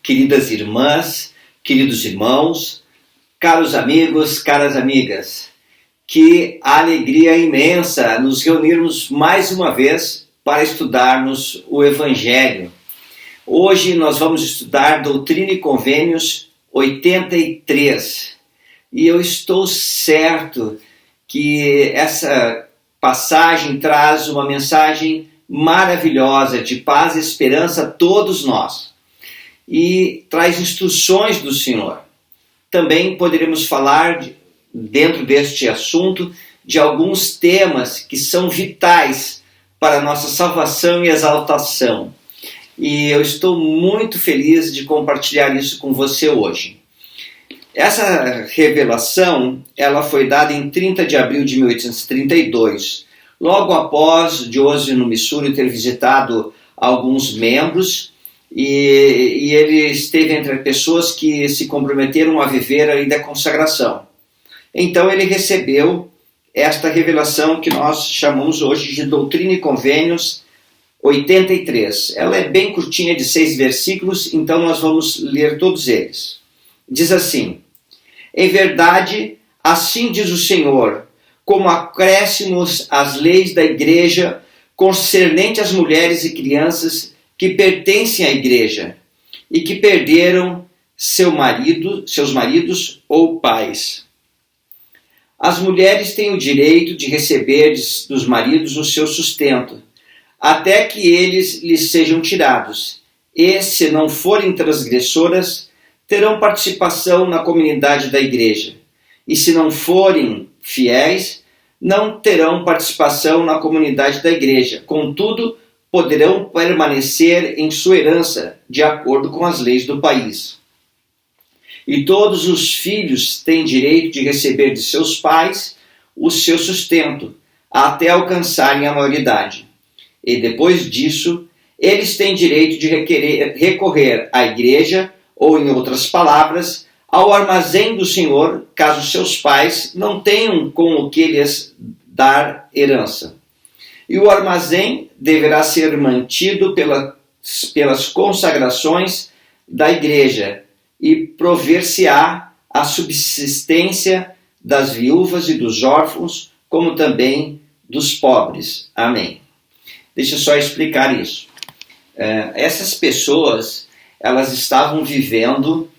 queridas irmãs, queridos irmãos, caros amigos, caras amigas. Que alegria imensa nos reunirmos mais uma vez para estudarmos o Evangelho. Hoje nós vamos estudar Doutrina e Convênios 83. E eu estou certo que essa passagem traz uma mensagem maravilhosa de paz e esperança a todos nós. E traz instruções do Senhor. Também poderemos falar, dentro deste assunto, de alguns temas que são vitais para a nossa salvação e exaltação. E eu estou muito feliz de compartilhar isso com você hoje. Essa revelação, ela foi dada em 30 de abril de 1832, logo após Joseph no Missouri ter visitado alguns membros, e ele esteve entre pessoas que se comprometeram a viver a lei da consagração. Então ele recebeu esta revelação que nós chamamos hoje de Doutrina e Convênios 83. Ela é bem curtinha, de 6 versículos, então nós vamos ler todos eles. Diz assim: em verdade, assim diz o Senhor, como acréscimos às leis da igreja concernente às mulheres e crianças que pertencem à igreja e que perderam seus maridos ou pais. As mulheres têm o direito de receber dos maridos o seu sustento, até que eles lhes sejam tirados, e, se não forem transgressoras, terão participação na comunidade da igreja, e se não forem fiéis, não terão participação na comunidade da igreja. Contudo, poderão permanecer em sua herança, de acordo com as leis do país. E todos os filhos têm direito de receber de seus pais o seu sustento, até alcançarem a maioridade. E depois disso, eles têm direito de recorrer à igreja, ou em outras palavras, ao armazém do Senhor, caso seus pais não tenham com o que lhes dar herança. E o armazém deverá ser mantido pelas consagrações da igreja, e prover-se-á a subsistência das viúvas e dos órfãos, como também dos pobres. Amém. Deixa eu só explicar isso. Essas pessoas, elas estavam vivendo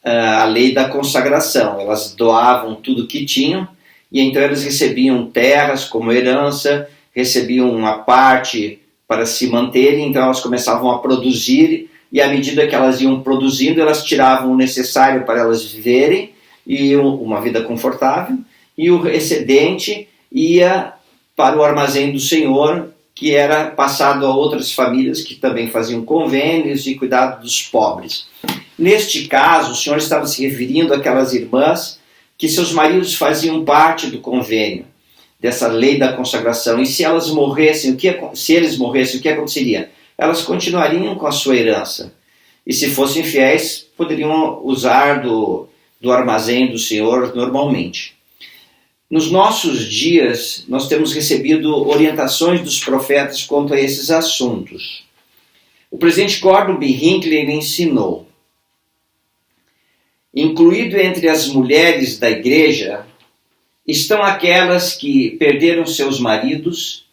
a lei da consagração. Elas doavam tudo que tinham, e então elas recebiam terras como herança, recebiam uma parte para se manterem, então elas começavam a produzir, e à medida que elas iam produzindo, elas tiravam o necessário para elas viverem, e uma vida confortável, e o excedente ia para o armazém do Senhor, que era passado a outras famílias que também faziam convênios de cuidado dos pobres. Neste caso, o Senhor estava se referindo àquelas irmãs que seus maridos faziam parte do convênio, dessa lei da consagração, e se elas morressem, se eles morressem, o que aconteceria? Elas continuariam com a sua herança, e se fossem fiéis, poderiam usar do armazém do Senhor normalmente. Nos nossos dias, nós temos recebido orientações dos profetas quanto a esses assuntos. O presidente Gordon B. Hinckley ensinou: incluído entre as mulheres da igreja estão aquelas que perderam seus maridos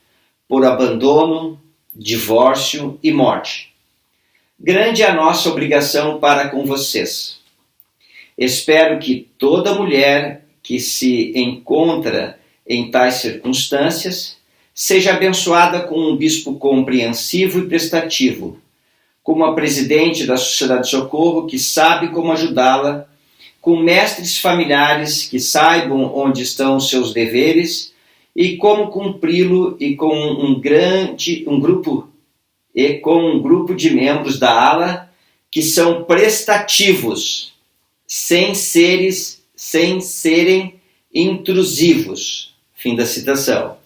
por abandono, divórcio e morte. Grande é a nossa obrigação para com vocês. Espero que toda mulher que se encontra em tais circunstâncias seja abençoada com um bispo compreensivo e prestativo, como a presidente da Sociedade de Socorro que sabe como ajudá-la, com mestres familiares que saibam onde estão os seus deveres e como cumpri-lo, e com um grupo de membros da ala que são prestativos, sem serem intrusivos. Fim da citação.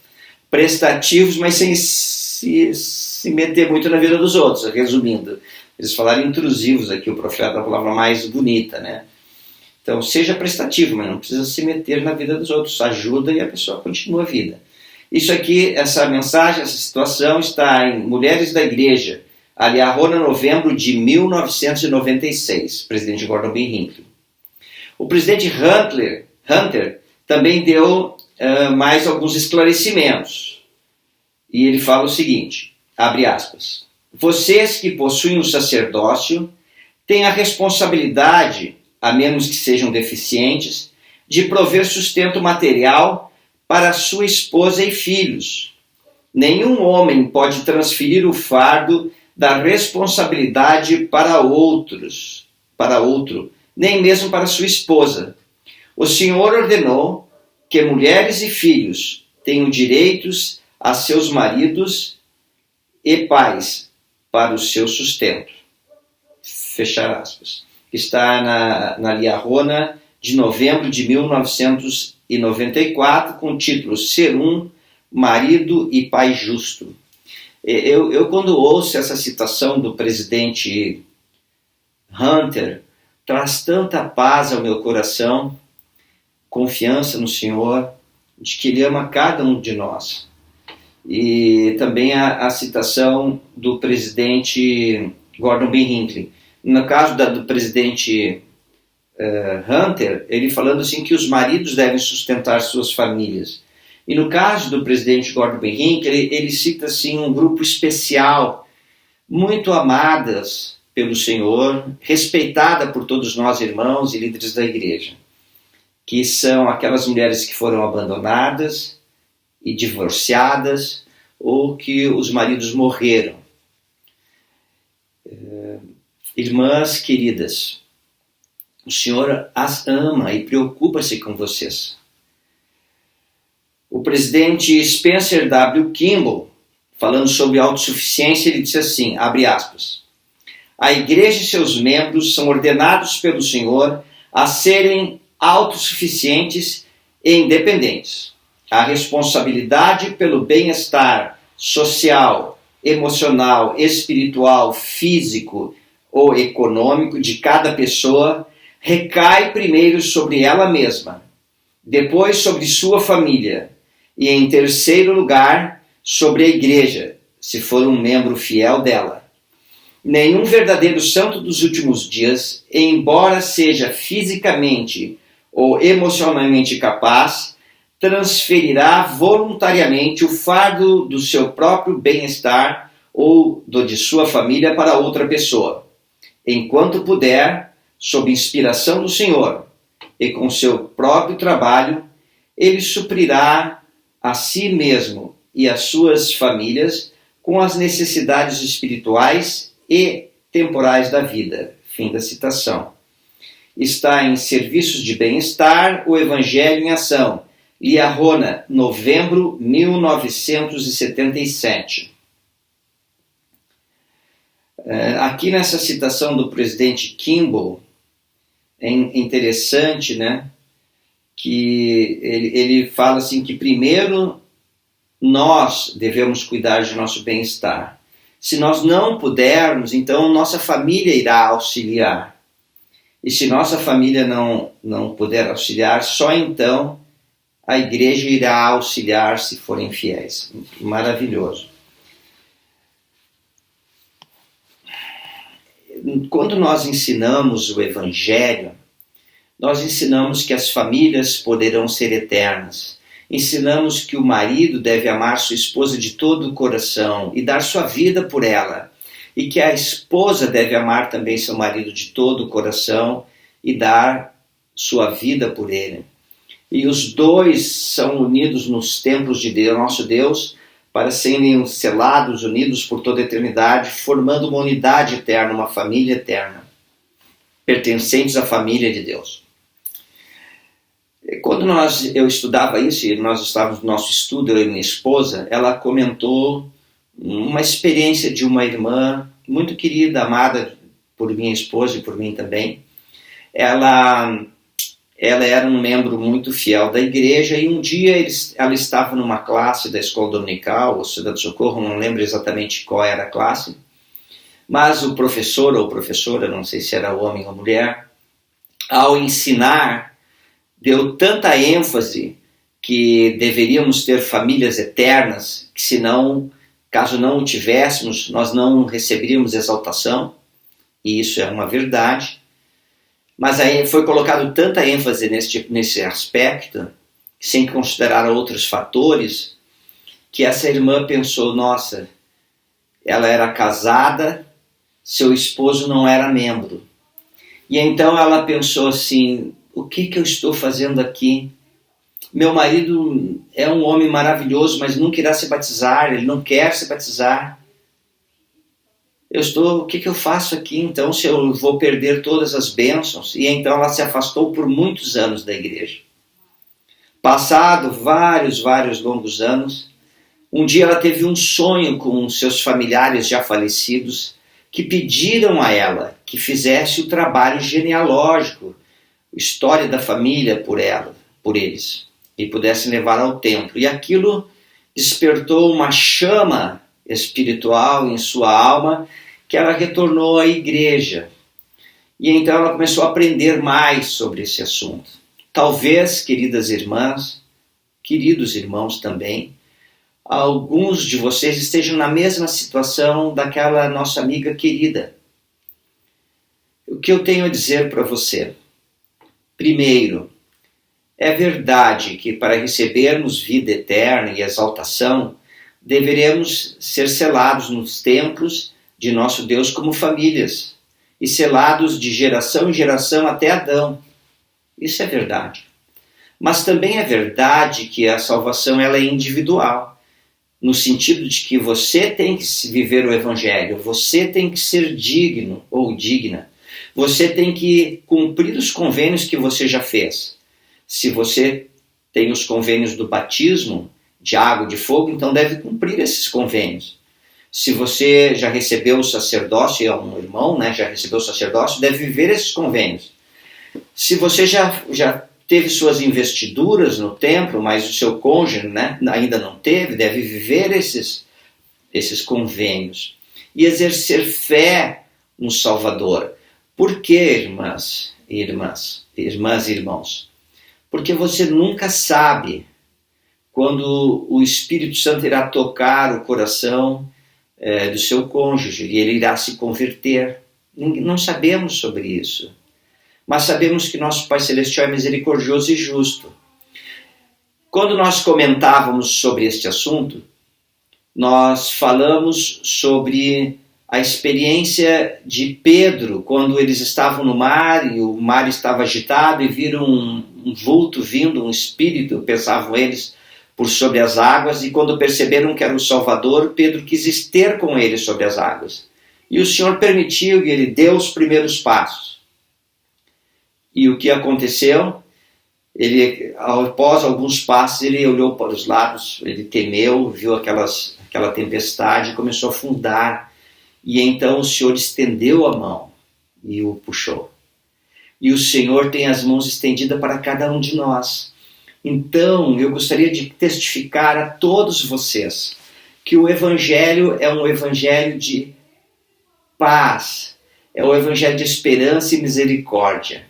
Prestativos, mas sem se meter muito na vida dos outros. Resumindo, eles falaram intrusivos aqui, o profeta, a palavra mais bonita, né? Então, seja prestativo, mas não precisa se meter na vida dos outros. Ajuda e a pessoa continua a vida. Isso aqui, essa mensagem, essa situação está em Mulheres da Igreja, A Liahona, novembro de 1996, presidente Gordon B. Hinckley. O presidente Hunter também deu mais alguns esclarecimentos. E ele fala o seguinte, abre aspas, vocês que possuem o sacerdócio têm a responsabilidade, a menos que sejam deficientes, de prover sustento material para sua esposa e filhos. Nenhum homem pode transferir o fardo da responsabilidade para outro, nem mesmo para sua esposa. O Senhor ordenou que mulheres e filhos tenham direitos a seus maridos e pais para o seu sustento. Fechar aspas. Está na Liahona de novembro de 1994, com o título Ser um marido e pai justo. Eu quando ouço essa citação do presidente Hunter, traz tanta paz ao meu coração, confiança no Senhor, de que Ele ama cada um de nós. E também a citação do presidente Gordon B. Hinckley. No caso do presidente Hunter, ele falando assim que os maridos devem sustentar suas famílias. E no caso do presidente Gordon B. Hinckley, ele cita assim um grupo especial, muito amadas pelo Senhor, respeitada por todos nós irmãos e líderes da igreja, que são aquelas mulheres que foram abandonadas e divorciadas ou que os maridos morreram. Irmãs queridas, o Senhor as ama e preocupa-se com vocês. O presidente Spencer W. Kimball, falando sobre autossuficiência, ele disse assim, abre aspas, a igreja e seus membros são ordenados pelo Senhor a serem autossuficientes e independentes. A responsabilidade pelo bem-estar social, emocional, espiritual, físico ou econômico de cada pessoa recai primeiro sobre ela mesma, depois sobre sua família e, em terceiro lugar, sobre a igreja, se for um membro fiel dela. Nenhum verdadeiro santo dos últimos dias, embora seja fisicamente ou emocionalmente capaz, transferirá voluntariamente o fardo do seu próprio bem-estar ou do de sua família para outra pessoa. Enquanto puder, sob inspiração do Senhor e com seu próprio trabalho, ele suprirá a si mesmo e as suas famílias com as necessidades espirituais e temporais da vida. Fim da citação. Está em Serviços de Bem-Estar, o Evangelho em Ação, Liahona, novembro 1977. Aqui nessa citação do presidente Kimball, é interessante, né, que ele fala assim que primeiro nós devemos cuidar de nosso bem-estar. Se nós não pudermos, então nossa família irá auxiliar. E se nossa família não puder auxiliar, só então a igreja irá auxiliar se forem fiéis. Maravilhoso. Quando nós ensinamos o Evangelho, nós ensinamos que as famílias poderão ser eternas. Ensinamos que o marido deve amar sua esposa de todo o coração e dar sua vida por ela. E que a esposa deve amar também seu marido de todo o coração e dar sua vida por ele. E os dois são unidos nos templos de Deus, nosso Deus, para serem selados, unidos por toda a eternidade, formando uma unidade eterna, uma família eterna, pertencentes à família de Deus. Quando eu estudava isso, e nós estávamos no nosso estudo, eu e minha esposa, ela comentou uma experiência de uma irmã muito querida, amada por minha esposa e por mim também. Ela era um membro muito fiel da igreja e um dia ela estava numa classe da escola dominical, ou Cidade do Socorro, não lembro exatamente qual era a classe, mas o professor ou professora, não sei se era homem ou mulher, ao ensinar, deu tanta ênfase que deveríamos ter famílias eternas, que senão Caso não o tivéssemos, nós não receberíamos exaltação, e isso é uma verdade. Mas aí foi colocado tanta ênfase nesse aspecto, sem considerar outros fatores, que essa irmã pensou, nossa, ela era casada, seu esposo não era membro. E então ela pensou assim, o que eu estou fazendo aqui? Meu marido é um homem maravilhoso, mas nunca irá se batizar, ele não quer se batizar. O que eu faço aqui então, se eu vou perder todas as bênçãos? E então ela se afastou por muitos anos da igreja. Passado vários longos anos, um dia ela teve um sonho com seus familiares já falecidos, que pediram a ela que fizesse o trabalho genealógico, história da família por eles, e pudessem levar ao templo. E aquilo despertou uma chama espiritual em sua alma, que ela retornou à igreja. E então ela começou a aprender mais sobre esse assunto. Talvez, queridas irmãs, queridos irmãos também, alguns de vocês estejam na mesma situação daquela nossa amiga querida. O que eu tenho a dizer para você? Primeiro, é verdade que para recebermos vida eterna e exaltação, deveremos ser selados nos templos de nosso Deus como famílias, e selados de geração em geração até Adão. Isso é verdade. Mas também é verdade que a salvação ela é individual, no sentido de que você tem que viver o Evangelho, você tem que ser digno ou digna, você tem que cumprir os convênios que você já fez. Se você tem os convênios do batismo, de água e de fogo, então deve cumprir esses convênios. Se você já recebeu o sacerdócio, é um irmão, né, já recebeu o sacerdócio, deve viver esses convênios. Se você já teve suas investiduras no templo, mas o seu cônjuge, né, ainda não teve, deve viver esses convênios e exercer fé no Salvador. Por quê, irmãs e irmãos? Porque você nunca sabe quando o Espírito Santo irá tocar o coração do seu cônjuge e ele irá se converter. Não sabemos sobre isso. Mas sabemos que nosso Pai Celestial é misericordioso e justo. Quando nós comentávamos sobre este assunto, nós falamos sobre a experiência de Pedro, quando eles estavam no mar e o mar estava agitado e viram um vulto vindo, um espírito, pensavam eles, por sobre as águas, e quando perceberam que era o Salvador, Pedro quis ter com ele sobre as águas. E o Senhor permitiu e ele deu os primeiros passos. E o que aconteceu? Ele, após alguns passos, ele olhou para os lados, ele temeu, viu aquela tempestade e começou a afundar. E então o Senhor estendeu a mão e o puxou. E o Senhor tem as mãos estendidas para cada um de nós. Então, eu gostaria de testificar a todos vocês que o Evangelho é um Evangelho de paz, é um Evangelho de esperança e misericórdia.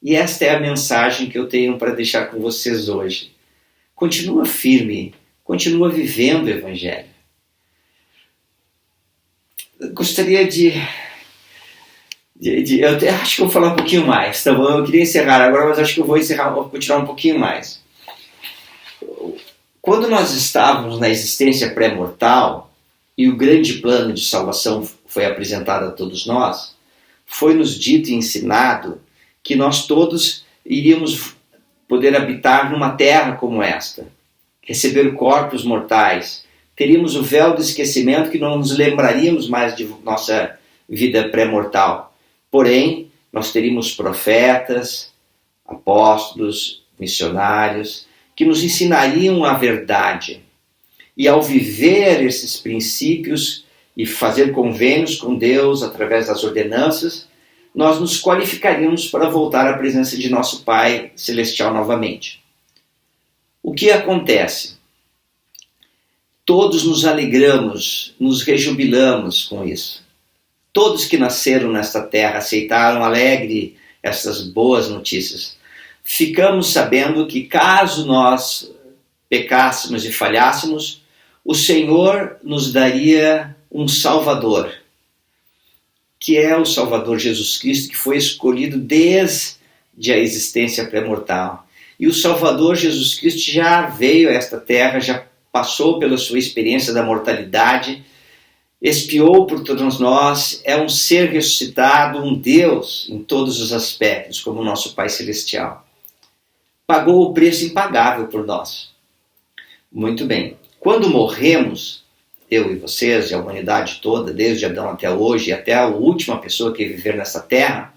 E esta é a mensagem que eu tenho para deixar com vocês hoje. Continua firme, continua vivendo o Evangelho. Eu gostaria eu acho que eu vou falar um pouquinho mais, tá bom? Eu queria encerrar agora, mas acho que eu vou continuar um pouquinho mais. Quando nós estávamos na existência pré-mortal e o grande plano de salvação foi apresentado a todos nós, foi-nos dito e ensinado que nós todos iríamos poder habitar numa terra como esta, receber corpos mortais, teríamos o véu do esquecimento que não nos lembraríamos mais de nossa vida pré-mortal. Porém, nós teríamos profetas, apóstolos, missionários, que nos ensinariam a verdade. E ao viver esses princípios e fazer convênios com Deus através das ordenanças, nós nos qualificaríamos para voltar à presença de nosso Pai Celestial novamente. O que acontece? Todos nos alegramos, nos rejubilamos com isso. Todos que nasceram nesta terra aceitaram alegre essas boas notícias. Ficamos sabendo que caso nós pecássemos e falhássemos, o Senhor nos daria um Salvador, que é o Salvador Jesus Cristo, que foi escolhido desde a existência pré-mortal. E o Salvador Jesus Cristo já veio a esta terra, já passou pela sua experiência da mortalidade, expiou por todos nós, é um ser ressuscitado, um Deus em todos os aspectos, como o nosso Pai Celestial. Pagou o preço impagável por nós. Muito bem. Quando morremos, eu e vocês, e a humanidade toda, desde Adão até hoje, e até a última pessoa que viver nessa terra,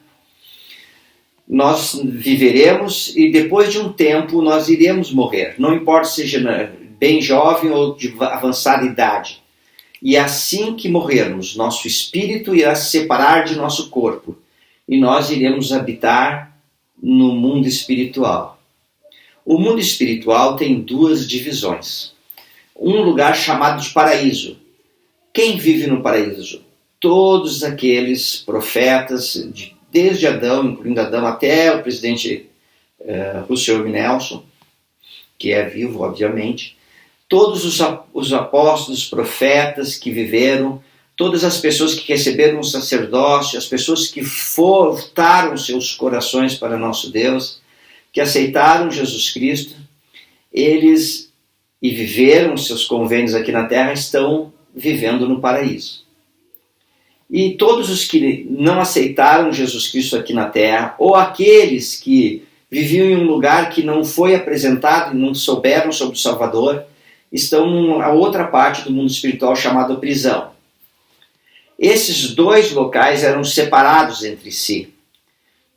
nós viveremos e depois de um tempo nós iremos morrer. Não importa se seja bem jovem ou de avançada idade. E assim que morrermos, nosso espírito irá se separar de nosso corpo e nós iremos habitar no mundo espiritual. O mundo espiritual tem duas divisões. Um lugar chamado de paraíso. Quem vive no paraíso? Todos aqueles profetas, desde Adão, incluindo Adão, até o presidente Russell M. Nelson, que é vivo, obviamente. Todos os apóstolos, profetas que viveram, todas as pessoas que receberam o sacerdócio, as pessoas que voltaram seus corações para nosso Deus, que aceitaram Jesus Cristo, eles e viveram seus convênios aqui na terra, estão vivendo no paraíso. E todos os que não aceitaram Jesus Cristo aqui na terra, ou aqueles que viviam em um lugar que não foi apresentado e não souberam sobre o Salvador, estão numa outra parte do mundo espiritual chamada prisão. Esses dois locais eram separados entre si.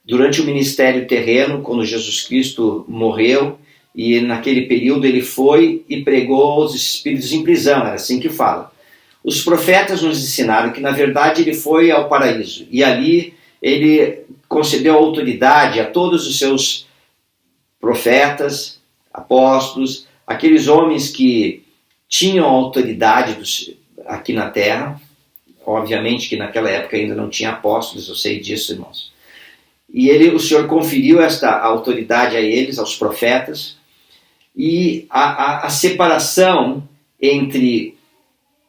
Durante o ministério terreno, quando Jesus Cristo morreu, e naquele período ele foi e pregou aos espíritos em prisão, era assim que fala. Os profetas nos ensinaram que na verdade ele foi ao paraíso, e ali ele concedeu autoridade a todos os seus profetas, apóstolos, aqueles homens que tinham autoridade aqui na terra. Obviamente que naquela época ainda não tinha apóstolos, eu sei disso, irmãos. E o Senhor conferiu esta autoridade a eles, aos profetas, e a separação entre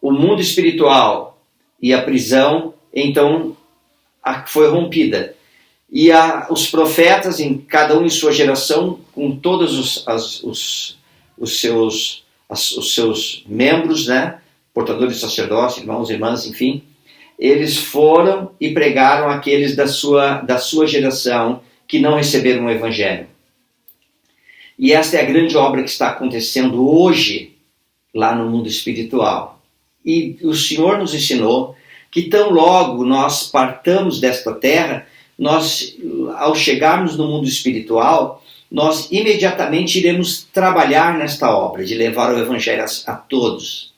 o mundo espiritual e a prisão, então, foi rompida. E os profetas, em cada um em sua geração, com todos os seus membros, né, portadores de sacerdócio, irmãos e irmãs, enfim, eles foram e pregaram aqueles da sua geração que não receberam o Evangelho. E esta é a grande obra que está acontecendo hoje lá no mundo espiritual. E o Senhor nos ensinou que tão logo nós partamos desta terra, nós, ao chegarmos no mundo espiritual, nós imediatamente iremos trabalhar nesta obra de levar o Evangelho a todos.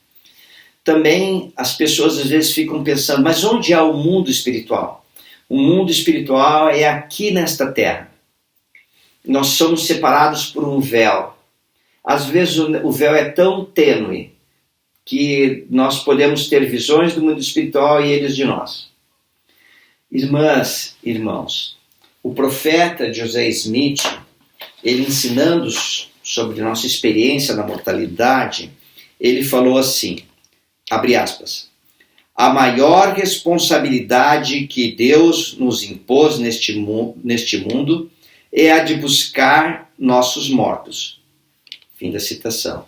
Também as pessoas às vezes ficam pensando, mas onde há o mundo espiritual? O mundo espiritual é aqui nesta terra. Nós somos separados por um véu. Às vezes o véu é tão tênue que nós podemos ter visões do mundo espiritual e eles de nós. Irmãs, irmãos, o profeta José Smith, ele ensinando sobre nossa experiência na mortalidade, ele falou assim, abre aspas, a maior responsabilidade que Deus nos impôs neste mundo é a de buscar nossos mortos. Fim da citação.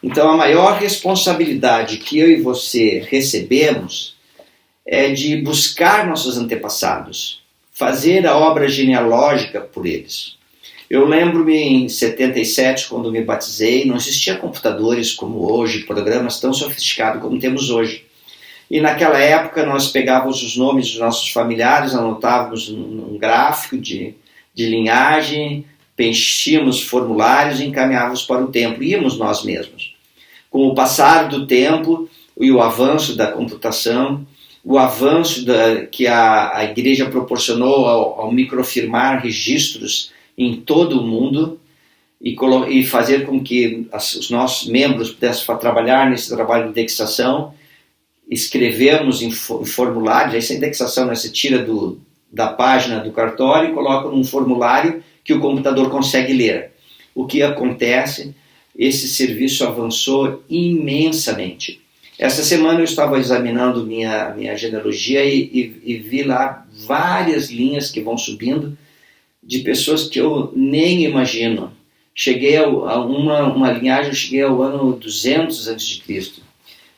Então a maior responsabilidade que eu e você recebemos é de buscar nossos antepassados, fazer a obra genealógica por eles. Eu lembro-me em 77, quando me batizei, não existia computadores como hoje, programas tão sofisticados como temos hoje. E naquela época nós pegávamos os nomes dos nossos familiares, anotávamos num gráfico de linhagem, preenchíamos formulários e encaminhávamos para o templo, íamos nós mesmos. Com o passar do tempo e o avanço da computação, o avanço que a igreja proporcionou ao microfirmar registros em todo o mundo e fazer com que os nossos membros pudessem trabalhar nesse trabalho de indexação, escrevemos em formulários, essa indexação você tira da página do cartório e coloca num formulário que o computador consegue ler. O que acontece esse serviço avançou imensamente. Essa semana eu estava examinando minha genealogia e vi lá várias linhas que vão subindo de pessoas que eu nem imagino. Cheguei a uma linhagem, eu cheguei ao ano 200 a.C.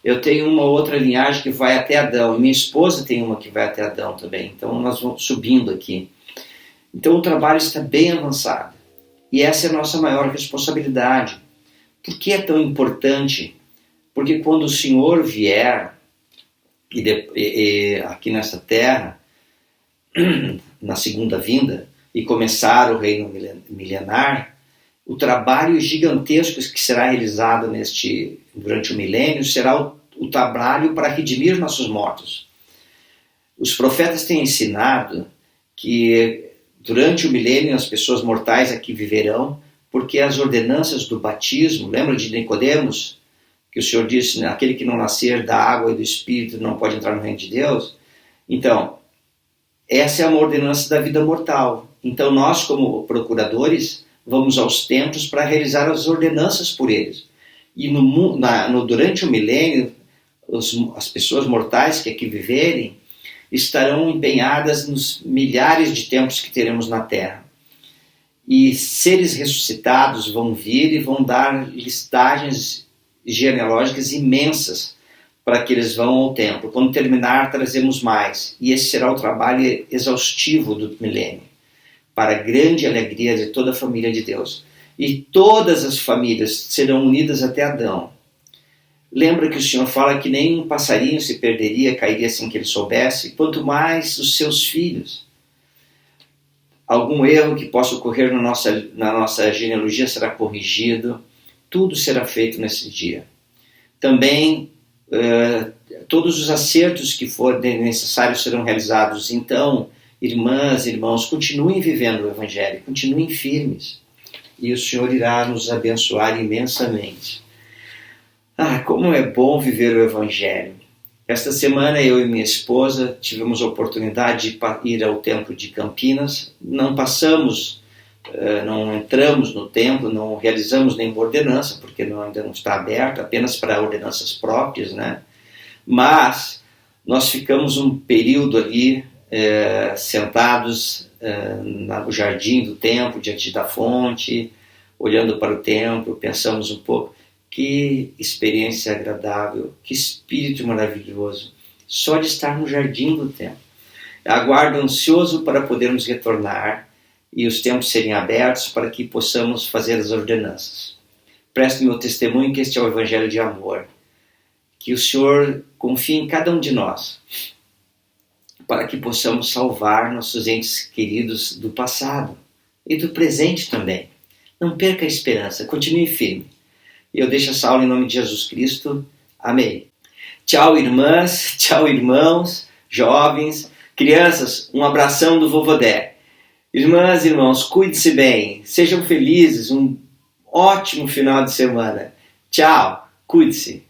Eu tenho uma outra linhagem que vai até Adão, e minha esposa tem uma que vai até Adão também. Então nós vamos subindo aqui. Então o trabalho está bem avançado. E essa é a nossa maior responsabilidade. Por que é tão importante? Porque quando o Senhor vier aqui nessa terra, na segunda vinda, e começar o reino milenar, o trabalho gigantesco que será realizado durante o milênio será o trabalho para redimir nossos mortos. Os profetas têm ensinado que durante o milênio as pessoas mortais aqui viverão, porque as ordenanças do batismo, lembra de Nicodemos, que o Senhor disse, aquele que não nascer da água e do Espírito não pode entrar no reino de Deus? Então, essa é uma ordenança da vida mortal. Então nós, como procuradores, vamos aos templos para realizar as ordenanças por eles. E durante o milênio, as pessoas mortais que aqui viverem estarão empenhadas nos milhares de tempos que teremos na Terra. E seres ressuscitados vão vir e vão dar listagens genealógicas imensas para que eles vão ao templo. Quando terminar, trazemos mais. E esse será o trabalho exaustivo do milênio, para a grande alegria de toda a família de Deus. E todas as famílias serão unidas até Adão. Lembra que o Senhor fala que nem um passarinho se perderia, cairia sem que ele soubesse, quanto mais os seus filhos. Algum erro que possa ocorrer na nossa genealogia será corrigido, tudo será feito nesse dia. Também todos os acertos que forem necessários serão realizados. Então, irmãs, irmãos, continuem vivendo o Evangelho, continuem firmes, e o Senhor irá nos abençoar imensamente. Como é bom viver o Evangelho. Esta semana eu e minha esposa tivemos a oportunidade de ir ao templo de Campinas. Não entramos no templo, não realizamos nenhuma ordenança, porque ainda não está aberto, apenas para ordenanças próprias, né? Mas nós ficamos um período ali sentados no jardim do templo, diante da fonte, olhando para o templo, pensamos um pouco. Que experiência agradável, que espírito maravilhoso, só de estar no jardim do templo. Aguardo ansioso para podermos retornar e os templos serem abertos para que possamos fazer as ordenanças. Presto meu testemunho que este é o Evangelho de amor. Que o Senhor confie em cada um de nós, para que possamos salvar nossos entes queridos do passado e do presente também. Não perca a esperança, continue firme. E eu deixo essa aula em nome de Jesus Cristo. Amém. Tchau, irmãs, tchau, irmãos, jovens, crianças, um abração do Vovodé. Irmãs e irmãos, cuide-se bem, sejam felizes, um ótimo final de semana. Tchau, cuide-se.